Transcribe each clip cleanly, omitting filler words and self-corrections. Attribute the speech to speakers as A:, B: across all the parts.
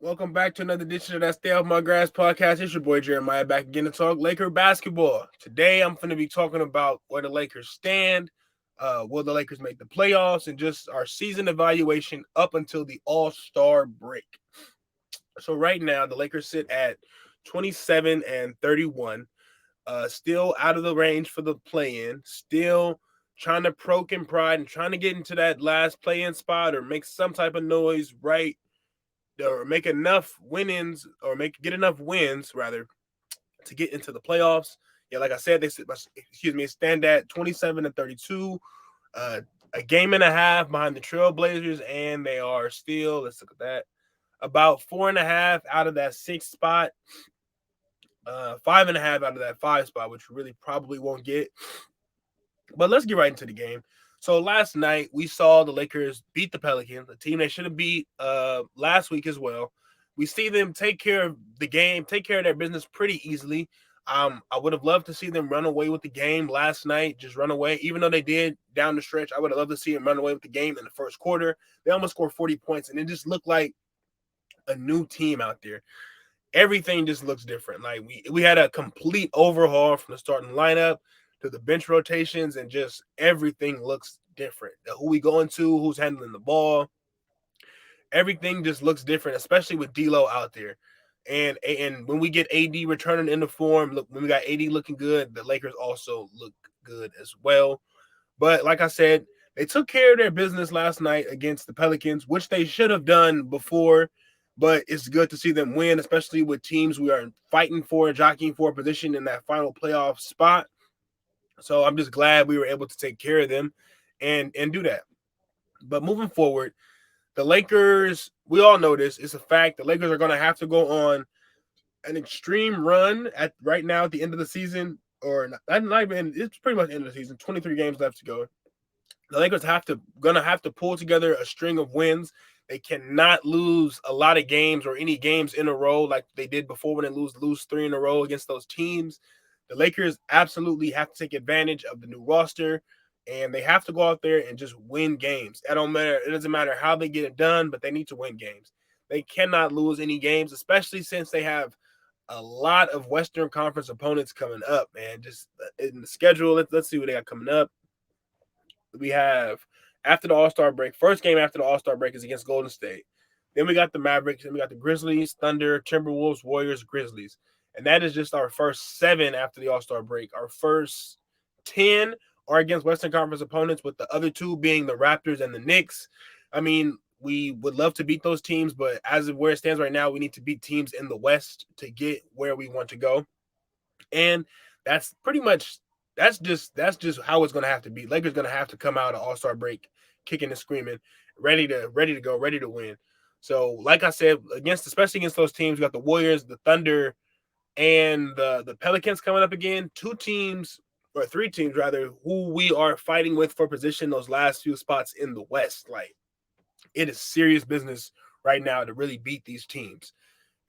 A: Welcome back to another edition of that Stay Off My Grass podcast. It's your boy Jeremiah back again to talk Laker basketball. Today I'm going to be talking about where the Lakers stand, will the Lakers make the playoffs, and just our season evaluation up until the All-Star break. So right now the Lakers sit at 27 and 31, still out of the range for the play-in, still trying to poke and pride and trying to get into that last play-in spot or make some type of noise right or make enough win-ins or get enough wins rather to get into the playoffs. Yeah, like I said, they stand at 27 and 32, a game and a half behind the Trailblazers, and they are still, let's look at that, about 4.5 out of that sixth spot, 5.5 out of that five spot, which we really probably won't get. But let's get right into the game. So last night we saw the Lakers beat the Pelicans, a team they should have beat last week as well. We see them take care of the game, take care of their business pretty easily. I would have loved to see them run away with the game last night, just run away. Even though they did down the stretch, I would have loved to see them run away with the game in the first quarter. They almost scored 40 points, and it just looked like a new team out there. Everything just looks different. Like we had a complete overhaul from the starting lineup to the bench rotations, and just everything looks different. Who we going to, who's handling the ball, everything just looks different, especially with D'Lo out there. And when we get AD returning into form, look, when we got AD looking good, the Lakers also look good as well. But like I said, they took care of their business last night against the Pelicans, which they should have done before. But it's good to see them win, especially with teams we are fighting for, jockeying for a position in that final playoff spot. So I'm just glad we were able to take care of them and do that. But moving forward, the Lakers, we all know this, it's a fact. The Lakers are going to have to go on an extreme run at right now at the end of the season, or not even, it's pretty much the end of the season, 23 games left to go. The Lakers gonna have to pull together a string of wins. They cannot lose a lot of games or any games in a row like they did before when they lose three in a row against those teams. The Lakers absolutely have to take advantage of the new roster, and they have to go out there and just win games. It don't matter. It doesn't matter how they get it done, but they need to win games. They cannot lose any games, especially since they have a lot of Western Conference opponents coming up. Man, just in the schedule. Let's see what they got coming up. We have after the All-Star break. First game after the All-Star break is against Golden State. Then we got the Mavericks, and we got the Grizzlies, Thunder, Timberwolves, Warriors, Grizzlies. And that is just our first 7 after the All-Star break. Our first 10 are against Western Conference opponents, with the other 2 being the Raptors and the Knicks. I mean, we would love to beat those teams, but as of where it stands right now, we need to beat teams in the West to get where we want to go. And that's pretty much that's just how it's gonna have to be. Lakers gonna have to come out of All-Star break kicking and screaming, ready to go, ready to win. So, like I said, especially against those teams, we got the Warriors, the Thunder, and the Pelicans coming up again. 2 teams or 3 teams rather, who we are fighting with for position those last few spots in the West. Like, it is serious business right now to really beat these teams.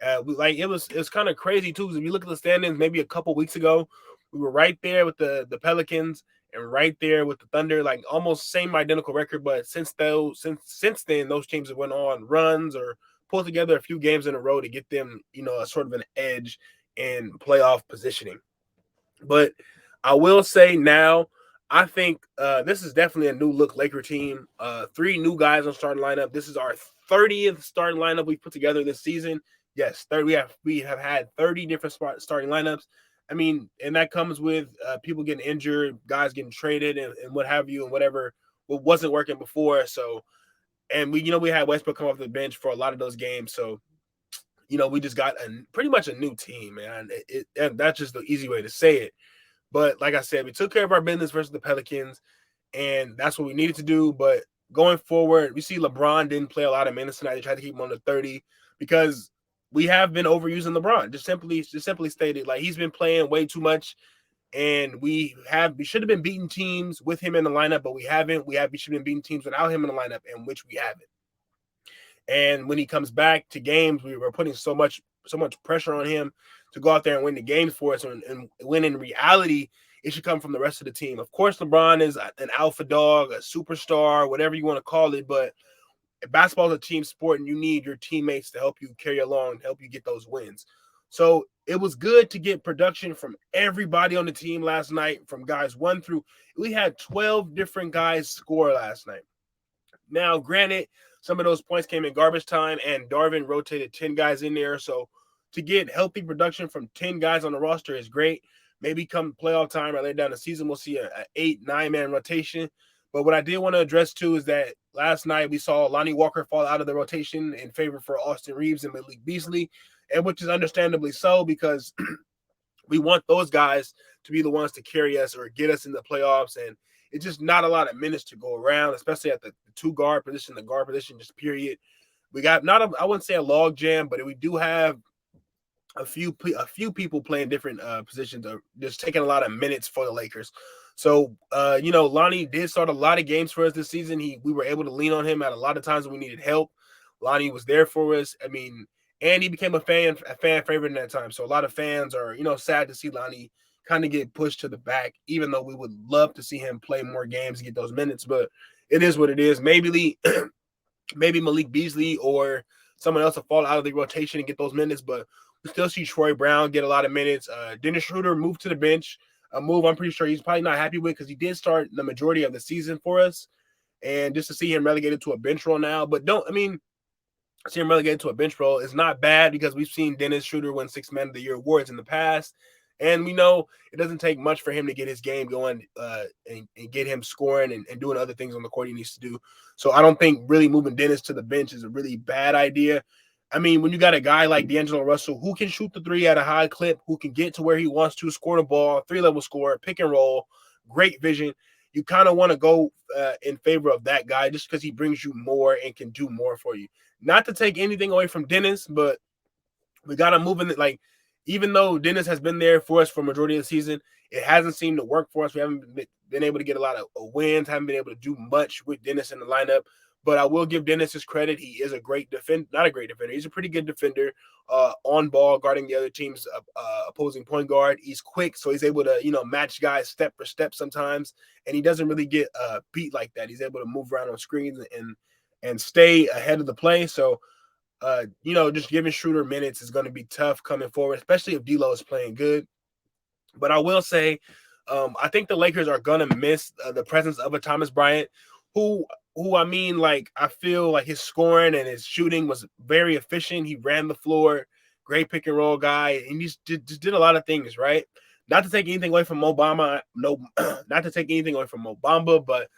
A: It was kind of crazy too, because if you look at the standings, maybe a couple weeks ago, we were right there with the Pelicans and right there with the Thunder, like almost same identical record. But since then, those teams have went on runs or pulled together a few games in a row to get them, a sort of an edge in playoff positioning. But I will say now, I think this is definitely a new look Laker team. 3 new guys on starting lineup. This is our 30th starting lineup we put together this season. Yes, 30. We have had 30 different starting lineups. I mean, and that comes with people getting injured, guys getting traded, and what have you, and whatever what wasn't working before. So, and we had Westbrook come off the bench for a lot of those games. So, we just got pretty much a new team, man. And that's just the easy way to say it. But like I said, we took care of our business versus the Pelicans, and that's what we needed to do. But going forward, we see LeBron didn't play a lot of minutes tonight. They tried to keep him under 30 because we have been overusing LeBron. Just simply stated, like, he's been playing way too much, and we should have been beating teams with him in the lineup, but we haven't. We should have been beating teams without him in the lineup, and which we haven't. And when he comes back to games, we were putting so much pressure on him to go out there and win the games for us. And when in reality, it should come from the rest of the team. Of course, LeBron is an alpha dog, a superstar, whatever you want to call it. But basketball is a team sport, and you need your teammates to help you carry along, help you get those wins. So it was good to get production from everybody on the team last night, from guys 1 through. We had 12 different guys score last night. Now, granted, some of those points came in garbage time, and Darvin rotated 10 guys in there. So to get healthy production from 10 guys on the roster is great. Maybe come playoff time or later down the season, we'll see a 8, 9 man rotation. But what I did want to address too is that last night we saw Lonnie Walker fall out of the rotation in favor for Austin Reeves and Malik Beasley, and which is understandably so because we want those guys to be the ones to carry us or get us in the playoffs. And it's just not a lot of minutes to go around, especially at the two guard position, the guard position, just period. We got not a, I wouldn't say a log jam, but we do have a few people playing different positions, are just taking a lot of minutes for the Lakers. So Lonnie did start a lot of games for us this season. We were able to lean on him at a lot of times when we needed help. Lonnie was there for us. I mean, and he became a fan favorite in that time. So a lot of fans are sad to see Lonnie kind of get pushed to the back, even though we would love to see him play more games and get those minutes. But it is what it is. Maybe Malik Beasley or someone else will fall out of the rotation and get those minutes, but we still see Troy Brown get a lot of minutes. Dennis Schroder moved to the bench, a move I'm pretty sure he's probably not happy with because he did start the majority of the season for us. And just to see him relegated to a bench role now, but see him relegated to a bench role is not bad because we've seen Dennis Schroder win 6 Man of the Year awards in the past. And we know it doesn't take much for him to get his game going and get him scoring and doing other things on the court he needs to do. So I don't think really moving Dennis to the bench is a really bad idea. I mean, when you got a guy like D'Angelo Russell who can shoot the three at a high clip, who can get to where he wants to, score the ball, 3-level score, pick and roll, great vision, you kind of want to go in favor of that guy just because he brings you more and can do more for you. Not to take anything away from Dennis, but we got to move in it. Like, even though Dennis has been there for us for majority of the season, it hasn't seemed to work for us. We haven't been able to get a lot of wins, haven't been able to do much with Dennis in the lineup. But I will give Dennis his credit. He is a great defender, not a great defender. He's a pretty good defender on ball, guarding the other team's opposing point guard. He's quick, so he's able to, match guys step for step sometimes. And he doesn't really get beat like that. He's able to move around on screens and stay ahead of the play. So just giving Schroeder minutes is going to be tough coming forward, especially if D'Lo is playing good. But I will say, I think the Lakers are going to miss the presence of a Thomas Bryant, who I feel like his scoring and his shooting was very efficient. He ran the floor, great pick and roll guy, and he just did a lot of things, right? Not to take anything away from Obama, no, not to take anything away from Obama, but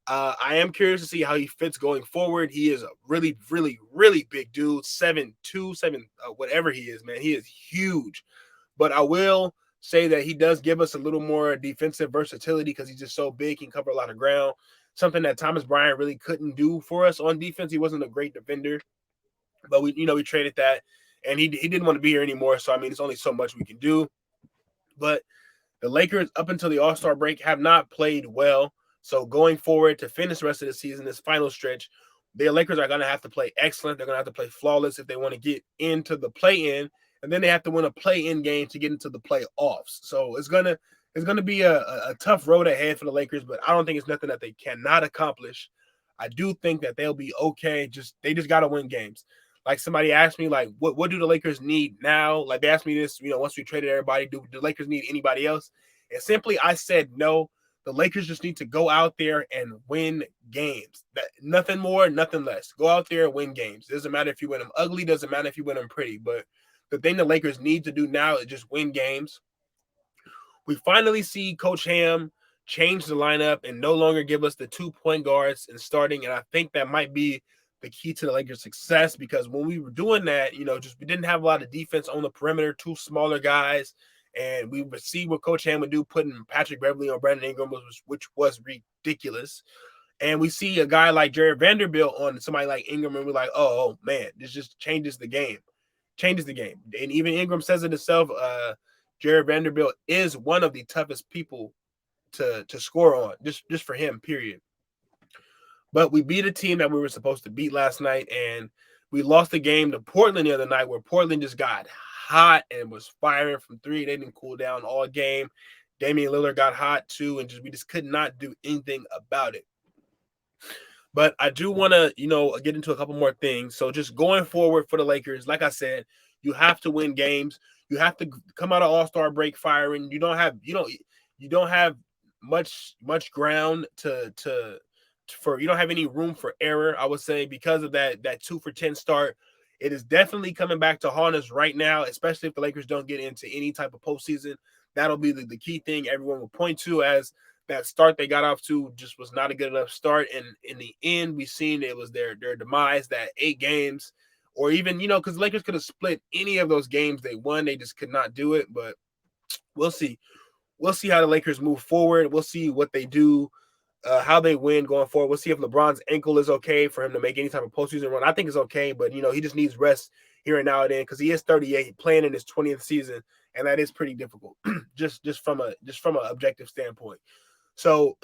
A: I am curious to see how he fits going forward. He is a really, really, really big dude, 7'2", whatever he is, man. He is huge. But I will say that he does give us a little more defensive versatility because he's just so big, he can cover a lot of ground. Something that Thomas Bryant really couldn't do for us on defense. He wasn't a great defender, but we traded that, and he didn't want to be here anymore. So I mean, it's only so much we can do. But the Lakers, up until the All-Star break, have not played well. So going forward to finish the rest of the season, this final stretch, the Lakers are going to have to play excellent. They're going to have to play flawless if they want to get into the play-in, and then they have to win a play-in game to get into the playoffs. So it's gonna be a tough road ahead for the Lakers, but I don't think it's nothing that they cannot accomplish. I do think that they'll be okay. They just got to win games. Like somebody asked me, like, what do the Lakers need now? Like they asked me this, once we traded everybody, do the Lakers need anybody else? And simply I said no. The Lakers just need to go out there and win games. Nothing more, nothing less. Go out there and win games. Doesn't matter if you win them ugly. Doesn't matter if you win them pretty. But the thing the Lakers need to do now is just win games. We finally see Coach Ham change the lineup and no longer give us the 2 point guards and starting. And I think that might be the key to the Lakers' success because when we were doing that, we didn't have a lot of defense on the perimeter, 2 smaller guys. And we would see what Coach Ham would do, putting Patrick Beverly on Brandon Ingram, which was ridiculous. And we see a guy like Jared Vanderbilt on somebody like Ingram, and we're like, oh man, this just changes the game. And even Ingram says it himself, Jared Vanderbilt is one of the toughest people to score on, just for him, period. But we beat a team that we were supposed to beat last night, and we lost the game to Portland the other night where Portland just got hot and was firing from 3. They didn't cool down all game. Damian Lillard got hot too, and we just could not do anything about it. But I do want to, get into a couple more things. So just going forward for the Lakers, like I said, you have to win games. You have to come out of All-Star break firing. You don't have much ground you don't have any room for error, I would say, because of that 2 for 10 start. It is definitely coming back to haunt us right now, especially if the Lakers don't get into any type of postseason. That'll be the key thing everyone will point to, as that start they got off to just was not a good enough start. And in the end, we seen it was their demise, that 8 games, or even, because the Lakers could have split any of those games they won. They just could not do it. But we'll see. We'll see how the Lakers move forward. We'll see what they do, how they win going forward. We'll see if LeBron's ankle is okay for him to make any type of postseason run. I think it's okay, but he just needs rest here and now and then, because he is 38, playing in his 20th season, and that is pretty difficult, just from an objective standpoint. So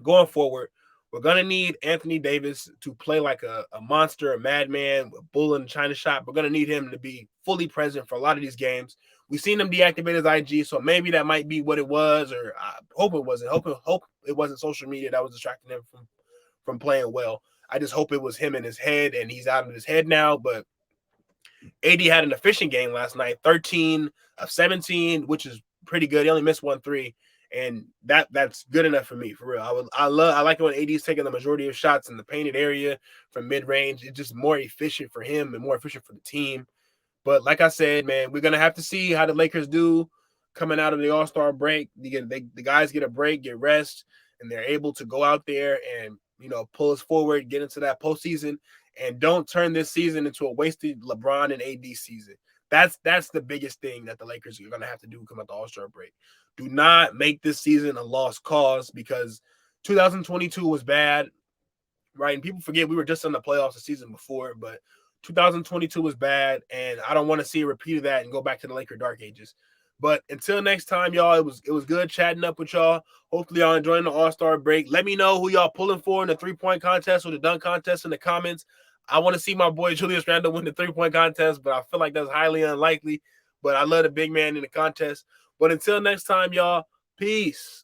A: going forward, we're gonna need Anthony Davis to play like a monster, a madman, a bull in the China shop. We're gonna need him to be fully present for a lot of these games. We've seen him deactivate his IG, so maybe that might be what it was, or I hope it wasn't. Hope it wasn't social media that was distracting him from playing well. I just hope it was him in his head, and he's out of his head now. But AD had an efficient game last night, 13 of 17, which is pretty good. He only missed 1 3, and that's good enough for me, for real. I like it when AD's taking the majority of shots in the painted area from mid range. It's just more efficient for him and more efficient for the team. But like I said, man, we're gonna have to see how the Lakers do coming out of the All-Star break. The guys get a break, get rest, and they're able to go out there and pull us forward, get into that postseason, and don't turn this season into a wasted LeBron and AD season. That's the biggest thing that the Lakers are gonna have to do come out the All-Star break. Do not make this season a lost cause, because 2022 was bad, right? And people forget we were just in the playoffs the season before, but 2022 was bad, and I don't want to see a repeat of that and go back to the Laker dark ages. But until next time, y'all, it was good chatting up with y'all. Hopefully, y'all enjoying the All-Star break. Let me know who y'all pulling for in the 3-point contest or the dunk contest in the comments. I want to see my boy Julius Randle win the 3-point contest, but I feel like that's highly unlikely. But I love the big man in the contest. But until next time, y'all, peace.